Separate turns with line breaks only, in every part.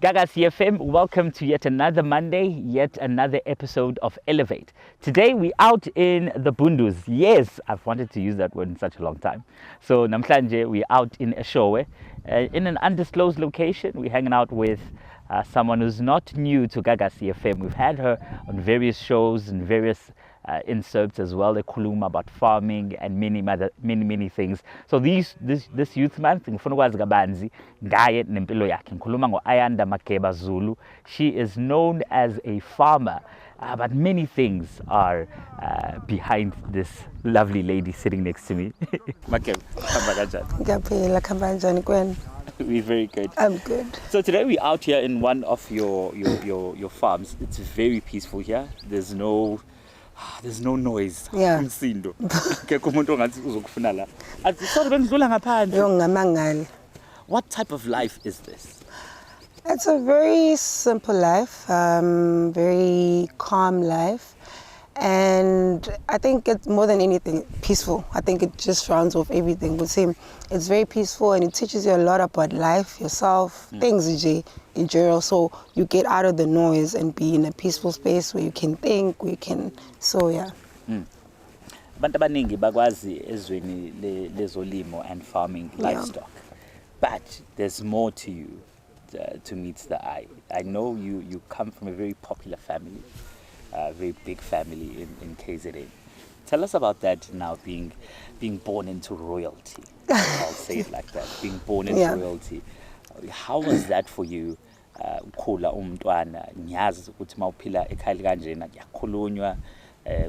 Gagasi FM, welcome to yet another Monday, yet another episode of Elevate. Today we're out in the Bundus. Yes, I've wanted to use that word in such a long time. So namhlanje we're out in Eshowe, in an undisclosed location. We're hanging out with someone who's not new to Gagasi FM. We've had her on various shows and various inserts as well. They khuluma about farming and many things. So this youth month, ngifuna ukwazi kabanzi ngaye nempilo yakhe. Ngikhuluma ngo-Ayanda Zulu. She is known as a farmer, but many things are behind this lovely lady sitting next to me. Makeba,
Ngiyaphila, khamba njani kwena?
We're very good.
I'm good.
So today we're out here in one of your farms. It's very peaceful here. There's no noise.
Yeah.
Umsindo. Akekho umuntu ongathi uzokufuna la. Athi sorry bengidlula ngaphandle.
Yo ngamangala.
What type of life is this?
It's a very simple life, very calm life. And I think it's more than anything peaceful. I think it just rounds off everything. With him, it's very peaceful and it teaches you a lot about life, yourself, things in general. So you get out of the noise and be in a peaceful space where you can think, where you can. So yeah.
Abantu abaningi bakwazi ezweni lezolimo and farming livestock, but there's more to you to meet the eye. I know you come from a very popular family. Very big family in KZN. Tell us about that now, being born into royalty. I'll say it like that, being born into royalty. How was that for you? Ukhula umntwana ngiyazi ukuthi mawuphila ekhaya kanjena kuyakhulunywa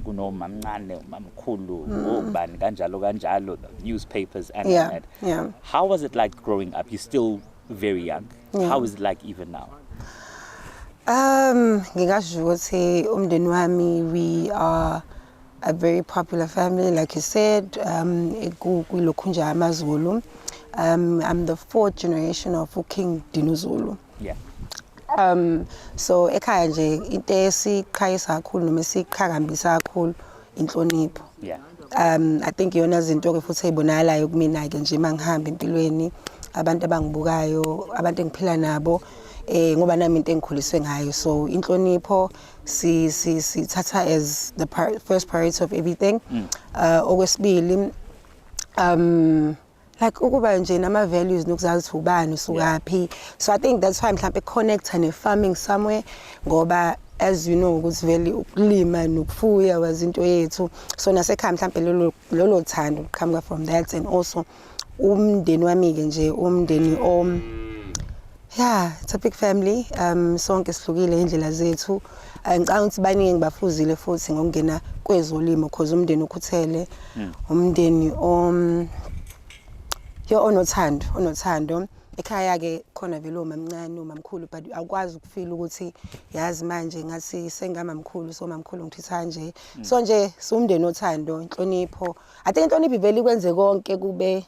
kunomamncane umamkhulu obani kanjalo newspapers and that.
Yeah.
How was it like growing up? You're still very young. How is it like even now?
Ngingasho ukuthi umndeni wami, we are a very popular family, like you said. Kulokhunja amaZulu. I'm the fourth generation of King Dinuzulu.
Yeah.
So ekhaya nje into esiqhayisa kakhulu noma esiqhakambisa kakhulu inhlonipho.
Yeah.
I think yona zinto ke futhi ezibonakalayo kumina ke nje mangihamba empilweni, abantu abangibukayo, abantu engiphila nabo. Ngoba nami into engikhuliswe ngayo, so inhlonipho sithatha as the first priority of everything. Okwesibili like ukuba nje nama values nokuzazi ukuthi ubani usukaphi. So I think that's why mhlambe connect ne farming somewhere, ngoba as you know ukuthi vele ukulima nokufuya wazinto yethu. So nasekhaya mhlambe lolo thando come from that, and also umndeni wami ke nje umndeni yeah, it's a big family. Sonke sihlukile indlela zethu. Ngicabanga ukuthi baningi bafuzile futhi ngokungena kwezolimo because umndeni ukhuthele, umndeni onothando. Ekhaya ke khona vele omamncane omamkhulu, but awukwazi ukufeel ukuthi yazi manje ngathi sengamamkhulu, so mamkhulu ngithitha nje. So nje umndeni othando, inhlonipho. I think inhlonipho ivele ikwenze konke kube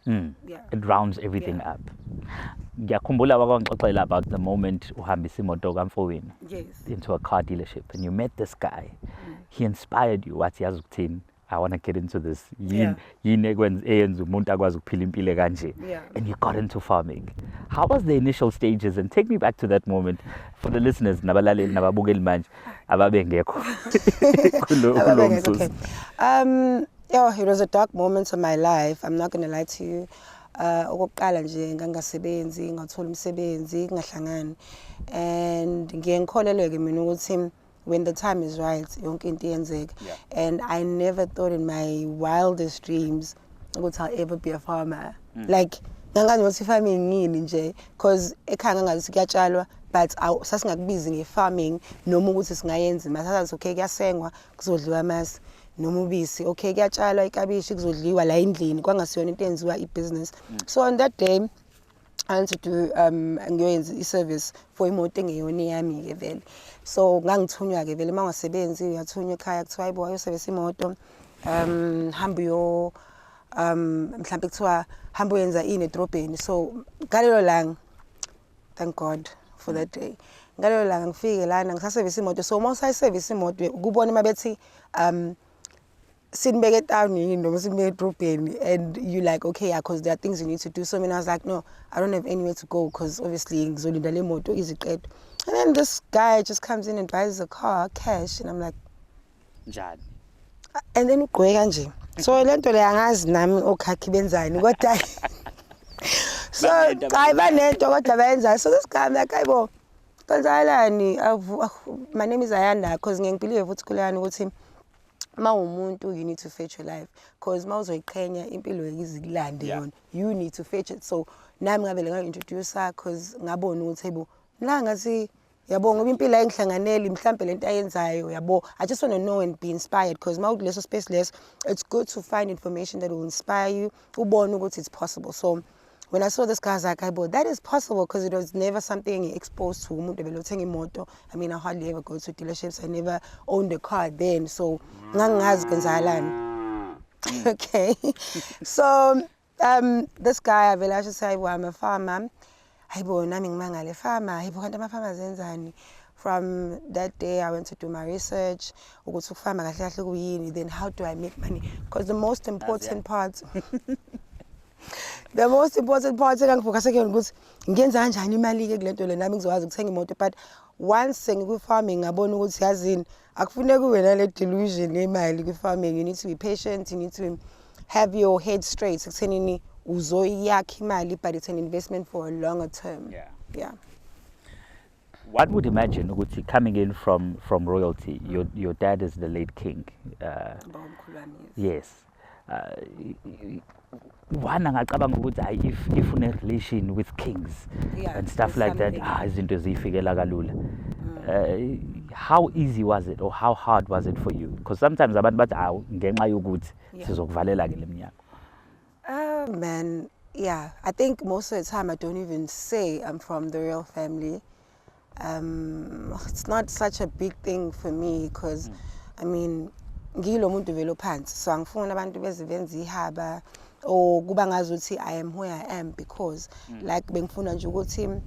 It rounds everything up. Ngiyakhumbula wakangixoxela about the moment uhambisa imoto kamfowenu into a car dealership and you met this guy. He inspired you. Wathi yazi ukuthini? I want to get into this. Yini eyenza umuntu akwazi ukuphila impilo kanje. And you got into farming. How was the initial stages? And take me back to that moment for the listeners nabalaleli nababukeli manje ababengekho.
It was a dark moment of my life. I'm not going to lie to you. Okokuqala nje ngangasebenzi, ngathola umsebenzi, ngahlangana. And ngiyengikholelwe ke mina ukuthi when the time is right, yonke into iyenzeka. And I never thought in my wildest dreams ukuthi I'll ever be a farmer. Like ngangazi ukuthi farming yini nje, because ekhaya ngangazi kuyatshalwa, but sasingakubizi nge-farming noma ukuthi singayenza. Masathi okay kuyasengwa kuzodliwa amasi. Noma ubisi, okay kuyatshalwa ikabishi kuzodliwa la endlini, kwangasiyona into enziwa ibusiness. So on that day I wanted to ngiyoyenza i-service for imoto engeyona yami ke vele. So ngangithunywa ke vele mangasebenzi uyathunywa ekhaya kuthiwa hayibo wayoservice imoto, hamba uyo mhlawumbe kuthiwa hamba uyenza ini edrobheni. So ngalelo langa, thank God for that day, ngalelo langa ngifike lana ngisaservice imoto. So uma usayiservice imoto kubona mabethi sinibeke down noma sinibeke edrobheni, and you like, okay, yeah, because there are things you need to do. So I was like, no, I don't have anywhere to go because obviously ngizolinda le moto iziqede. And then this guy just comes in and buys a car cash, and I'm like,
njani.
and then ugqoke kanje. So lento le angazi nami okhakhi benzani kodwa so cha banento kodwa benza. So this guy I'm like, ayibo kanzalani, my name is Ayanda, because ngiyangibelieve ukuthi Khulekani ukuthi ma umuntu you need to fetch your life, because ma uzoyiqhenya impilo izikulande yona, you need to fetch it. So nami ngabele nga-introduce because ngabona ukuthi hayibo la ngathi yabo ngoba impilo ayingihlanganeli mhlambe lento ayenzayo yabo. I just want to know and be inspired, because ma ukuleso space less, it's good to find information that will inspire you, ubone ukuthi it's possible. So when I saw this guy, I was like, that is possible, because it was never something exposed to umuntu belothenga imoto. I mean, I hardly ever go to dealerships. I never owned a car then, so ngangazi kwenzalani. Okay. So this guy I vele say, well, I'm a farmer. Hayibo nami ngimangale farmer. Hayibo kanti ama-farmer zenzani? From that day I went to do my research, ukuthi ukufama kahle kahle kuyini, then how do I make money? Because the most important part engangifocus kuyona ukuthi ngiyenza kanjani imali ke kulento le nami ngizokwazi ukuthenga imoto. But once sengikwi-farming ngabona ukuthi yazini akufuneki ube nale delusion yemali kwi-farming. You need to be patient, you need to have your head straight ekuthenini uzoyakha imali, but it's an investment for a longer term. Yeah.
One would imagine ukuthi coming in from royalty, your dad is the late king. Yes. One angacabanga ukuthi hayi if une relation with kings and stuff like that, izinto zifikela kalula. How easy was it, or how hard was it for you? Because sometimes abantu bathi awu ngenxa yokuthi sizokuvalela ke leminyaka.
Man, yeah, I think most of the time I don't even say I'm from the royal family. It's not such a big thing for me, because I mean ngilo muntu vele ophansi, so angifuni abantu bezivenza ihaba or kuba ngazuthi I am who I am, because like bengifuna nje ukuthi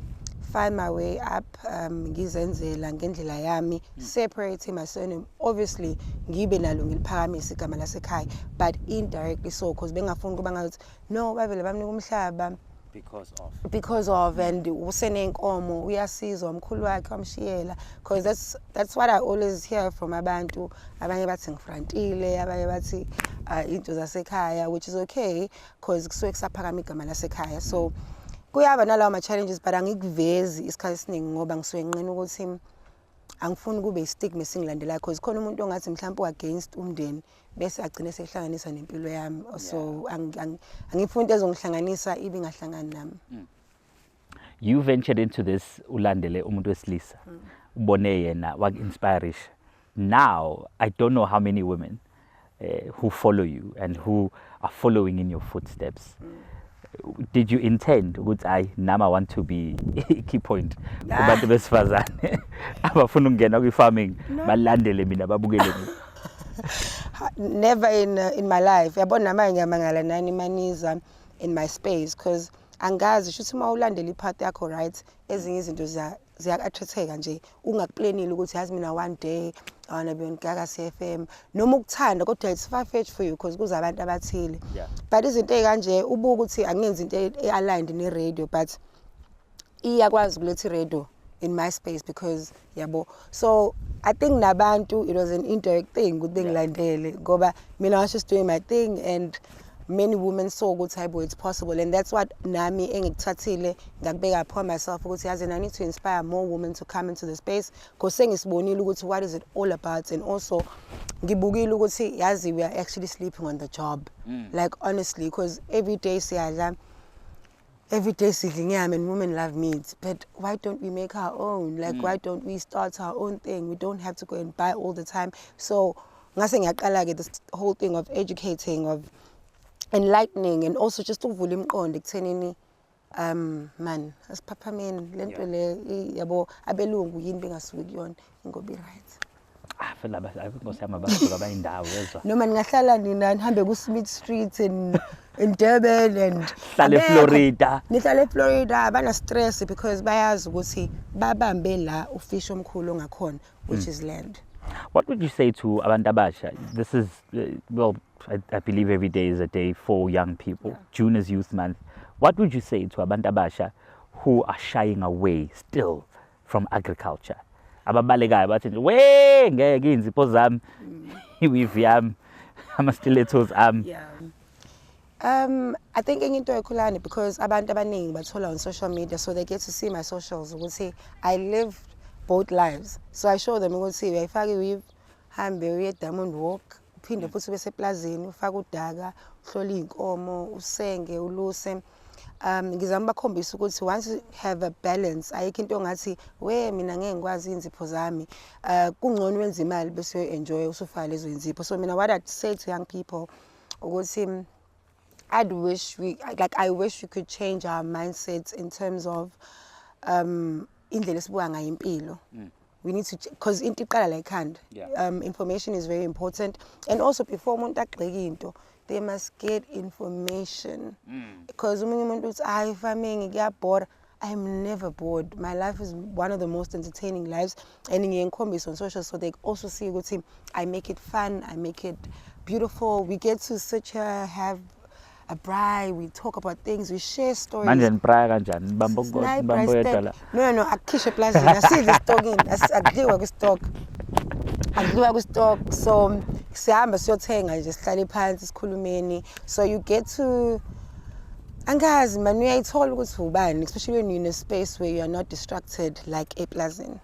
find my way up, ngizenzela ngendlela yami, separating my surname. Obviously ngibe nalo ngiliphakamisa igama lasekhaya, but indirectly so, because bengafuni kuba ngazuthi no bavele bamnika umhlaba because of and usenenkomo uyasizwa umkhulu wakhe wamshiyela, because that's what I always hear from abantu. Abanye bathi ngifrantile, abanye bathi into zasekhaya, which is okay because kusuke kusaphakama igama lasekhaya. So kuyaba nalawo ama-challenges, but angikuvezi isikhathi esiningi ngoba ngisuke nginqina ukuthi angifuni kube istigma esingilandelayo, because khona umuntu ongathi mhlawumbe u-against umndeni bese agcine sehlanganisa nempilo yami. So angifuni into ezongihlanganisa ibe ingahlangani nami.
You ventured into this ulandele umuntu wesilisa, ubone yena wak-inspirisha. Now I don't know how many women who follow you and who are following in your footsteps. Did you intend ukuthi nami I want to be key point kubantu besifazane abafuna ukungena kwi-farming balandele mina babukele mina?
Never in my life. Yabona nama ngiyamangala nani maniza in my space, because angazi shuthi uma ulandela ipath yakho right, ezinye izinto ziyak-attracteka nje ungakuplanile ukuthi yazi mina one day I wanna be on Gagasi FM, noma ukuthanda kodwa it's far-fetched for you because kuza abantu abathile. But izinto ey'kanje ubuka ukuthi angenzi into e-aligned ne-radio, but iyakwazi ukuletha i-radio in my space because yabo. So I think nabantu it was an indirect thing ukuthi bengilandele ngoba mina I was just doing my thing, and many women saw ukuthi hayibo it's possible, and that's what nami engikuthathile ngakubeka upon myself ukuthi yazi I need to inspire more women to come into the space, because sengisibonile ukuthi what is it all about, and also ngibukile ukuthi yazi we are actually sleeping on the job. Like honestly, because every day siyadla, every day sidla inyama and women love meat, but why don't we make our own? Like why don't we start our own thing? We don't have to go and buy all the time. So ngase ngiyaqala ke this whole thing of educating, of enlightening, and also just ukuvula imiqondo ekuthenini man asiphaphameni lento le yabo abelungu yini bengasuki kuyona ingoba right.
Phela ngosiyama basuka bayindawo yezwa.
Noma ningahlala nina nihambe ku Smith Street in Durban and
hlale Florida.
Nihlale Florida abana stress because bayazi ukuthi babambe la ufish omkhulu ongakhona, which is land.
What would you say to abantu abasha? This is, well, I believe every day is a day for young people. June is Youth Month. What would you say to abantu abasha who are shying away still from agriculture? Ababalekayo bathi nje, "We ngeke inzipho zami, iwivi yami, ama-stilettos ami."
Yeah. I think into ekhulani because abantu abaningi bathola on social media, so they get to see my socials ukuthi I live both lives. So I show them ukuthi uyayifaka iweave, hambe uye Diamond Walk, uphinde futhi ube seplazini ufaka udaka, uhlole inkomo, usenge, uluse. Ngizama bakhombisa ukuthi once you have a balance, ayikho into ongathi we mina ngeke ngikwazi inzipho zami. Kungcono wenza imali bese enjoy usufaka lezo inzipho. So mina what I say to young people ukuthi I wish we could change our mindsets in terms of indlela esibuka ngayo impilo. We need to, because into iqala la ekhanda. Information is very important, and also before umuntu agxeke into, they must get information. Because umunye umuntu uthi hayi farming ngiyabhora. I am never bored. My life is one of the most entertaining lives, and ngiyengikhombisa on social so they also see ukuthi I make it fun, I make it beautiful. We get to sit here, have a braai, we talk about things, we share stories.
Manje nibraya kanjani? Mbambo yedwa la.
No, akhishe plazini, asidli stock in, akudliwa kwistock. Akudliwa kwistock. So sihamba siyothenga nje sihlale phansi sikhulumeni. So you get to angazi man uyayithola ukuthi ubani, especially when you're in a space where you are not distracted like eplazini.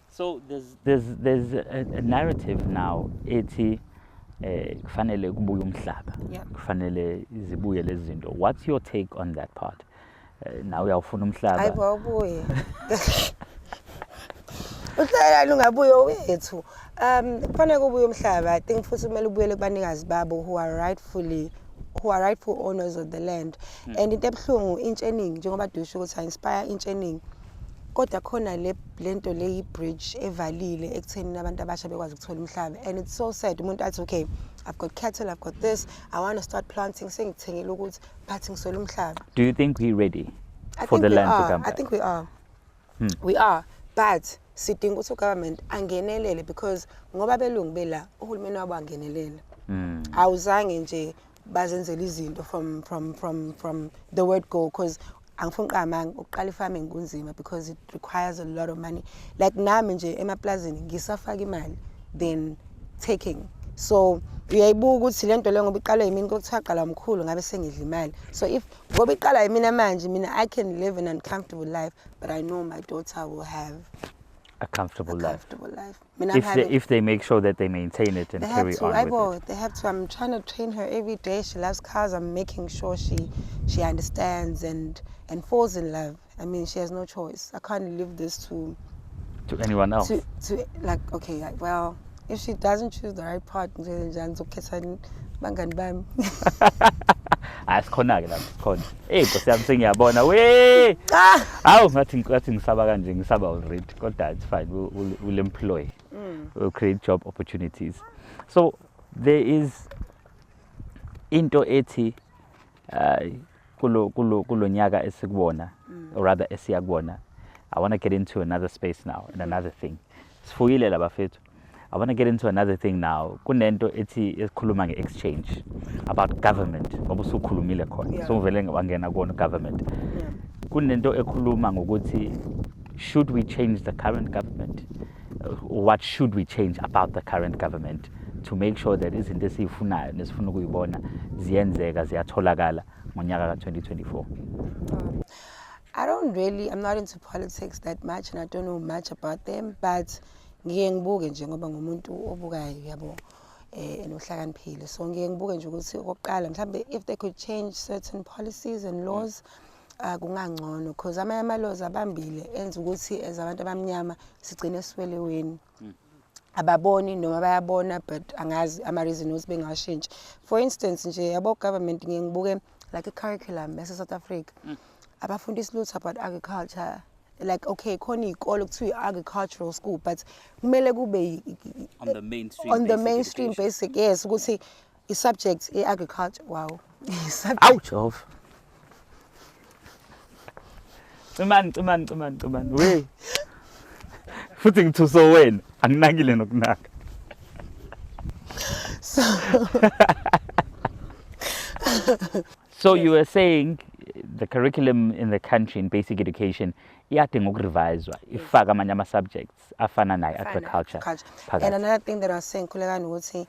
So there's a narrative now ethi kufanele kubuye umhlaba, kufanele zibuye lezi zinto. What's your take on that part? Now uyawufuna umhlaba.
Hayibo ubuye. Uhlala lungabuye wethu. Kufanele kubuye umhlaba. I think futhi kumele ubuyele kubanikazi babo who are rightful owners of the land. And into ebuhlungu intsha eningi njengoba dusho ukuthi inspire intsha eningi. Kodwa khona lento le bridge evalile ekutheni abantu abasha bekwazi ukuthola umhlaba, and it's so sad umuntu athi okay, I've got cattle, I've got this, I want to start planting, sengithengile ukuthi bathi ngisole umhlaba.
Do you think we're ready for the land to come back?
I think we are. We are, but sidinga ukuthi government angenelele, because ngoba belungu bela uhulumeni wabo angenelele. Awuzange nje bazenzele izinto from the word go, because angifuni qamanga uqala farming kunzima because it requires a lot of money. Like nami nje emaplazini ngisafaka imali then taking. So uyayibuka ukuthi lento le ngoba iqala yimini kokuthiwa qala umkhulu ngabe sengidla imali. So if ngoba iqala yimina manje mina I can live an uncomfortable life, but I know my daughter will have
a comfortable life.
If
they make sure that they maintain it and carry on with it.
They have to. I'm trying to train her every day. She loves cars. I'm making sure she understands and falls in love. I mean, she has no choice. I can't leave this to
anyone else.
To like, okay, like, well, if she doesn't choose the right partner, bangani bami.
Asikhona ke lapho sikhona. Nkosi yami sengiyabona we. Awu ngathi ngisaba kanje ngisaba already. Kodwa it's fine. We'll employ. We'll create job opportunities. So there is into ethi kulo nyaka esikubona, or rather esiyakubona. I want to get into another space now and another thing. Sifuyile labafethu. I want to get into another thing now. Kunento ethi esikhuluma nge-exchange about government. Ngoba usukhulumile khona. So vele wangena kona government. Kunento ekhuluma ngokuthi should we change the current government? What should we change about the current government to make sure that izinto esifunayo nesifuna ukuyibona ziyenzeka ziyatholakala ngonyaka ka-2024?
I'm not into politics that much, and I don't know much about them, but ngiye ngibuke nje ngoba ngumuntu obukayo yabo enohlakaniphile. So ngiye ngibuke nje ukuthi okokuqala mhlambe if they could change certain policies and laws kungangcono, because amanye ama-laws abambile enza ukuthi as abantu abamnyama sigcine siweleweni. Ababoni noma bayabona but angazi ama-reason ukuthi bengawashintshi. For instance nje yabo government ngiye ngibuke like a curriculum South Africa. Abafundisa lutho about agriculture. Like okay, khona ikolo kuthiwa agricultural school, but kumele kube
on the mainstream
basic, yes, ukuthi i-subject agriculture. Wow.
Ouch of. Man. We. futhi ngithuso wena anginakile nokunaka. So you were saying the curriculum in the country in basic education iyadinga ukureviswa ifaka amanye ama-subjects afana agriculture.
And another thing that I was saying, Khulekani, ukuthi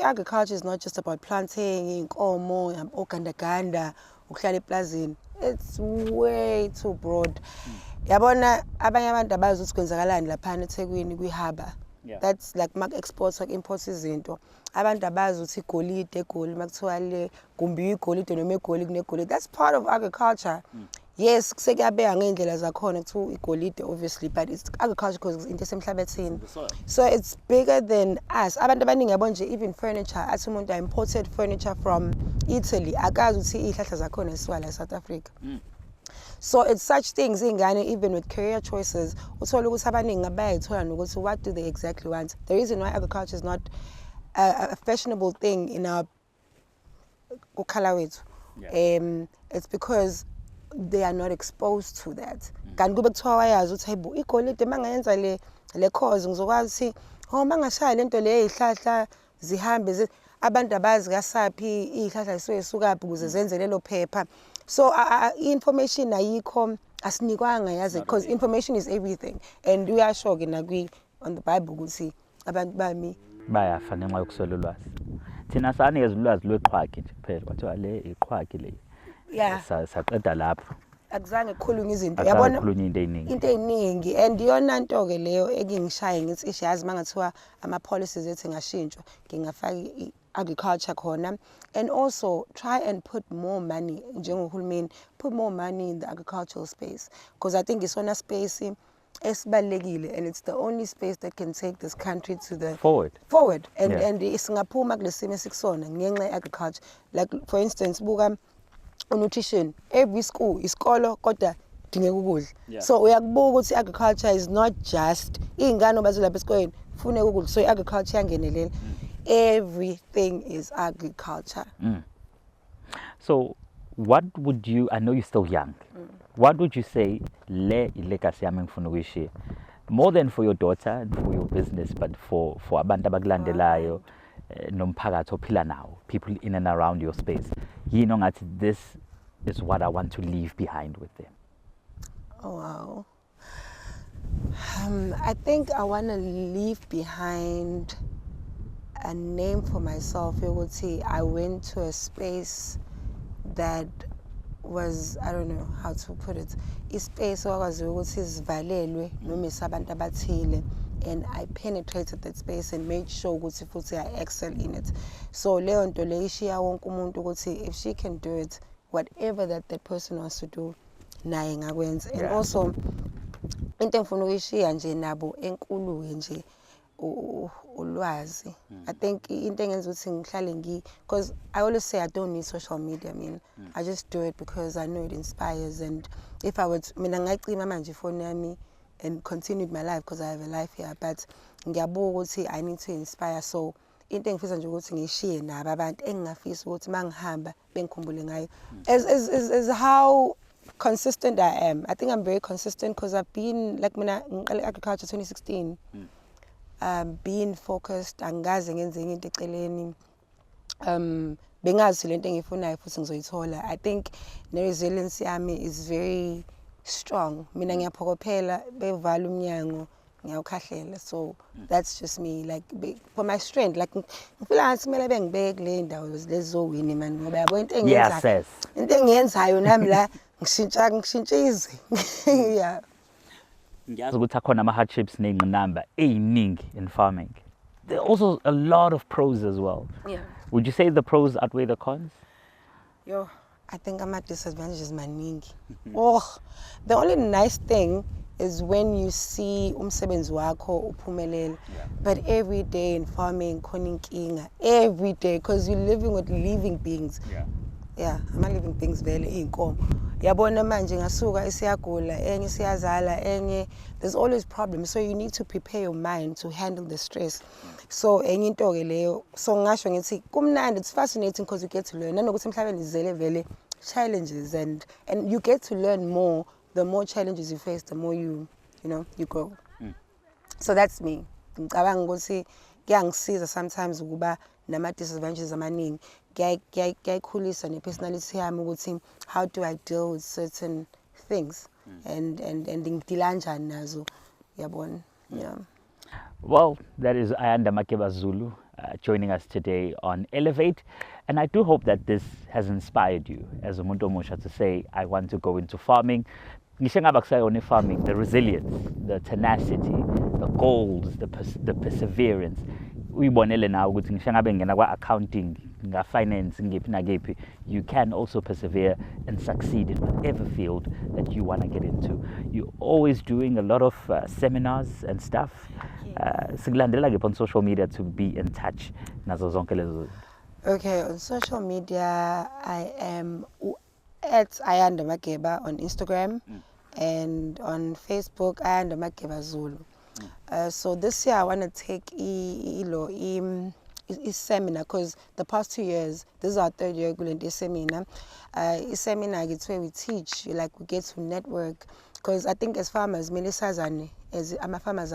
agriculture is not just about planting, inkomo, ogandaganda, ukuhlala eplazini. It's way too broad. Yabona abanye abantu abazi ukuthi kwenzakalani laphana eThekwini kwi-harbour. That's like exports imports izinto. Abantu abazi ukuthi igolide makuthiwa le kumbi igolide noma egoli kunegolide. That's part of agriculture. Yes, sekuyabeka ngendlela zakhona ukuthi igolide obviously, but it's agriculture because into esemhlabathini. So it's bigger than us. Abantu abaningi yabo nje even furniture, athi umuntu imported furniture from Italy. Akazi ukuthi ihlahla zakhona zisiwa South Africa. So it's such things ingane, even with career choices. Uthola ukuthi abaningi abayithola nokuthi what do they exactly want. The reason why agriculture is not a fashionable thing in our kukhala wethu, it's because they are not exposed to that. Kanti kube kuthiwa wayazi ukuthi hayibo igolide mangayenza le cause ngizokwazi ukuthi mangashaya lento le ihlahla zihambe abantu abazi kasaphi ihlahla isukaphi ukuze zenze lelo phepha. So information ayikho asinikwanga yazi because information is everything, and we are sure on the Bible ukuthi abantu bami
bayafa ngenxa yokuswela ulwazi. Thina sanikeza ulwazi lweqhwagi nje kuphela kwathiwa le iqhwagi le. Saqeda lapho.
Akuzange kukhulunywe izinto yabona
into
eziningi, and iyona nto ke leyo engingishaya ngithi ishayazi mangathiwa ama policies ethi ngashintshwa ngingafaka agriculture khona, and also try and put more money njengohulumeni, put more money in the agricultural space, because I think it's on a space esibalekile, and it's the only space that can take this country to the forward and singaphuma kulesimo esikusona ngenxa agriculture. Like for instance buka nutrition, every school isikolo kodwa dingeka ukudla. So uyakubuka ukuthi agriculture is not just ingane bazolapha esikoleni funeka ukudla, so agriculture yangenelela. Everything is agriculture.
So what would you, I know you're still young, what would you say le legacy yami ngifuna ukuyishiya, more than for your daughter and for your business, but for abantu abakulandelayo nomphakathi ophila nawo, people in and around your space? You know that this is what I want to leave behind with them.
Oh wow. I think I want to leave behind a name for myself. I went to a space that was, I don't know how to put it, ispace okwazi ukuthi sivalelwe noma isabantu abathile, and I penetrated that space and made sure ukuthi futhi I excel in it. So leyo nto le ishiya wonke umuntu ukuthi if she can do it, whatever that person wants to do, naye ngakwenza. And also into engifuna ukuyishiya nje nabo enkulu nje ulwazi. I think into engenza ukuthi ngihlale because I always say I don't need social media. I mean, I just do it because I know it inspires. And if I would, mina ngayicima manje ifoni yami and continued my life because I have a life here, but ngiyabuka ukuthi I need to inspire. So into engifisa nje ukuthi ngishiye nabo abantu engingafisa ukuthi mangihamba bengikhumbule ngayo. As how consistent I am. I think I'm very consistent because I've been like mina ngiqale agriculture 2016. Being focused, angaze ngenze into eceleni, bengazi lento engiyifunayo futhi ngizoyithola. I think the-resilience yami is very strong. Mina ngiyaphokophela bevala umnyango ngiyawukhahlela. So that's just me, like for my strength, like ngifila ngathi kumele bengibeke kule ndawo lezowini man, ngoba yabo into engiyenzayo nami la ngishintsha izwe. Yeah.
Ngiyazi ukuthi akhona ama-hardships ney'ngqinamba ey'ningi in farming. There are also a lot of pros as well.
Yeah.
Would you say the pros outweigh the cons?
I think ama-disadvantages maningi. The only nice thing is when you see umsebenzi wakho uphumelela. But every day in farming khona inkinga, every day, because you're living with living beings. Ama-living beings vele iy'nkomo. Yabona manje ngasuka isiyagula, enye siyazala, enye, there's always problems. So you need to prepare your mind to handle the stress. So enye into ke leyo, so ngasho ngithi kumnandi, it's fascinating because you get to learn. Nanokuthi emhlabeni zele vele challenges, and you get to learn more. The more challenges you face, the more you grow. So that's me. Ngicabanga ukuthi kuyangisiza sometimes ukuba nama-disadvantages amaningi. Kuyayikhulisa ne-personality yami ukuthi how do I deal with certain things and ngidila kanjani nazo, yabona. Yeah.
Well, that is Ayanda Zulu joining us today on Elevate. And I do hope that this has inspired you as a Muntu Omusha to say, I want to go into farming. Farming, the resilience, the tenacity, the goals, the perseverance. Uyibonele nawe ukuthi ngisho ngabe ngena kwa-accounting, nga-finance, ngiphi nakephi, you can also persevere and succeed in whatever field that you want to get into. You're always doing a lot of seminars and stuff. Sikulandela on social media to be in touch nazo zonke lezo.
Okay, on social media, I am at Ayanda Makeba on Instagram and on Facebook, Ayanda Zulu. So this year I want to take a seminar because the past 2 years, this is our 3rd year going to seminar. Seminar it's where we teach, like we get to network. Because I think as farmers, as I'm a farmer,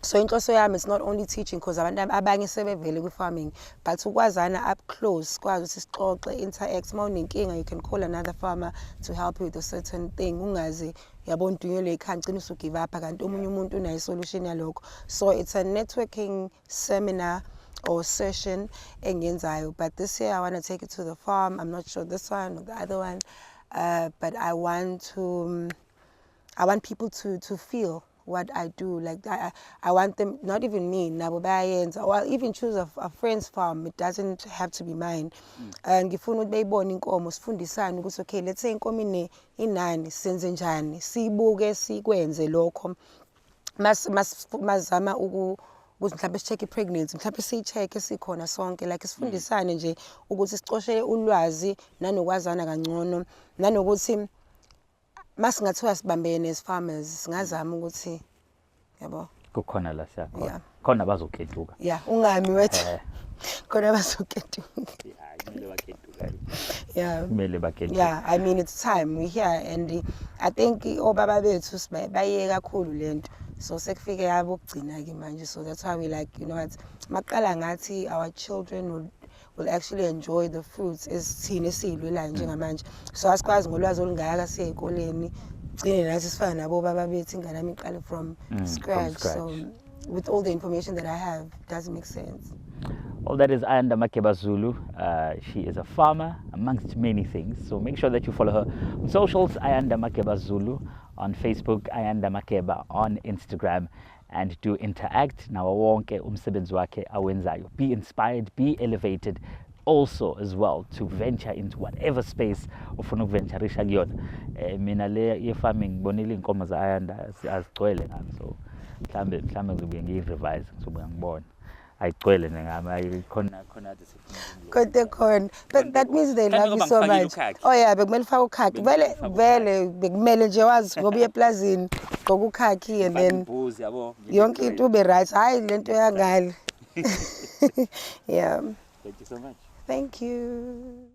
so inhloso yami it's not only teaching because abantu abanye sebevele ku-farming, but ukwazana up close, kwazi ukuthi sixoxe, interact. Uma unenkinga, you can call another farmer to help you with a certain thing. Ungaze yabona udunyelwe ekhaya ugcine usugive up kanti omunye umuntu unayo isolution yalokho. So it's a networking seminar or session engiyenzayo. But this year I want to take it to the farm. I'm not sure this one or the other one, but I want people to feel what I do. Like I want them, not even me, or even choose a friend's farm. It doesn't have to be mine. And ngifuna ukuthi beyibone inkomo, sifundisane ukuthi okay, let's say inkomo inani, senze njani, sibuke sikwenze lokho. Mazama ukuthi mhlawumbe si-check i-pregnancy, mhlawumbe siyi-check sikhona sonke, like sifundisane nje ukuthi sicoshele ulwazi nanokwazana kangcono, nanokuthi masingathiwa sibambene as farmers singazama ukuthi yabo
kukhona la siyakhona.
Yeah.
Khona bazokhethuka.
Yeah, ungami wethu. Khona bazokhethuka. Yeah. Yeah, I mean it's time we here, and I think obaba bethu baye kakhulu lento. So sekufike yabo ukugcina ke manje. So that's why we like, you know what, maqala ngathi our children will actually enjoy the fruits esithini esiyilwelayo njengamanje. So asikwazi ngolwazi olungaka siye ekoleni gcine nathi sifana nabo baba bethu ingane yami iqale from scratch. So with all the information that I have, it doesn't make sense.
Well, that is Ayanda Zulu. She is a farmer amongst many things. So make sure that you follow her on socials, Ayanda Zulu on Facebook, Ayanda Makeba on Instagram, and do interact. Now, wonke umsebenzi wakhe awenzayo. Be inspired, be elevated, also as well to venture into whatever space ufuna ukuventurisha kuyona. Mina le ye-farming bonile inkomo za Ayanda azigcwele ngami, so mhlambe ngizobuye ngiyi-revise ngizobuye ngibone ayigcwele ngami ayikhona
khona. But that means they love you so much. Oh yeah, bekumele ufake ukhakhi. Vele bekumele nje wazi ngoba uye eplazini gqoka ukhakhi and then yonke into ube right. Hayi lento yangale. Yeah.
Thank you so much.
Thank you.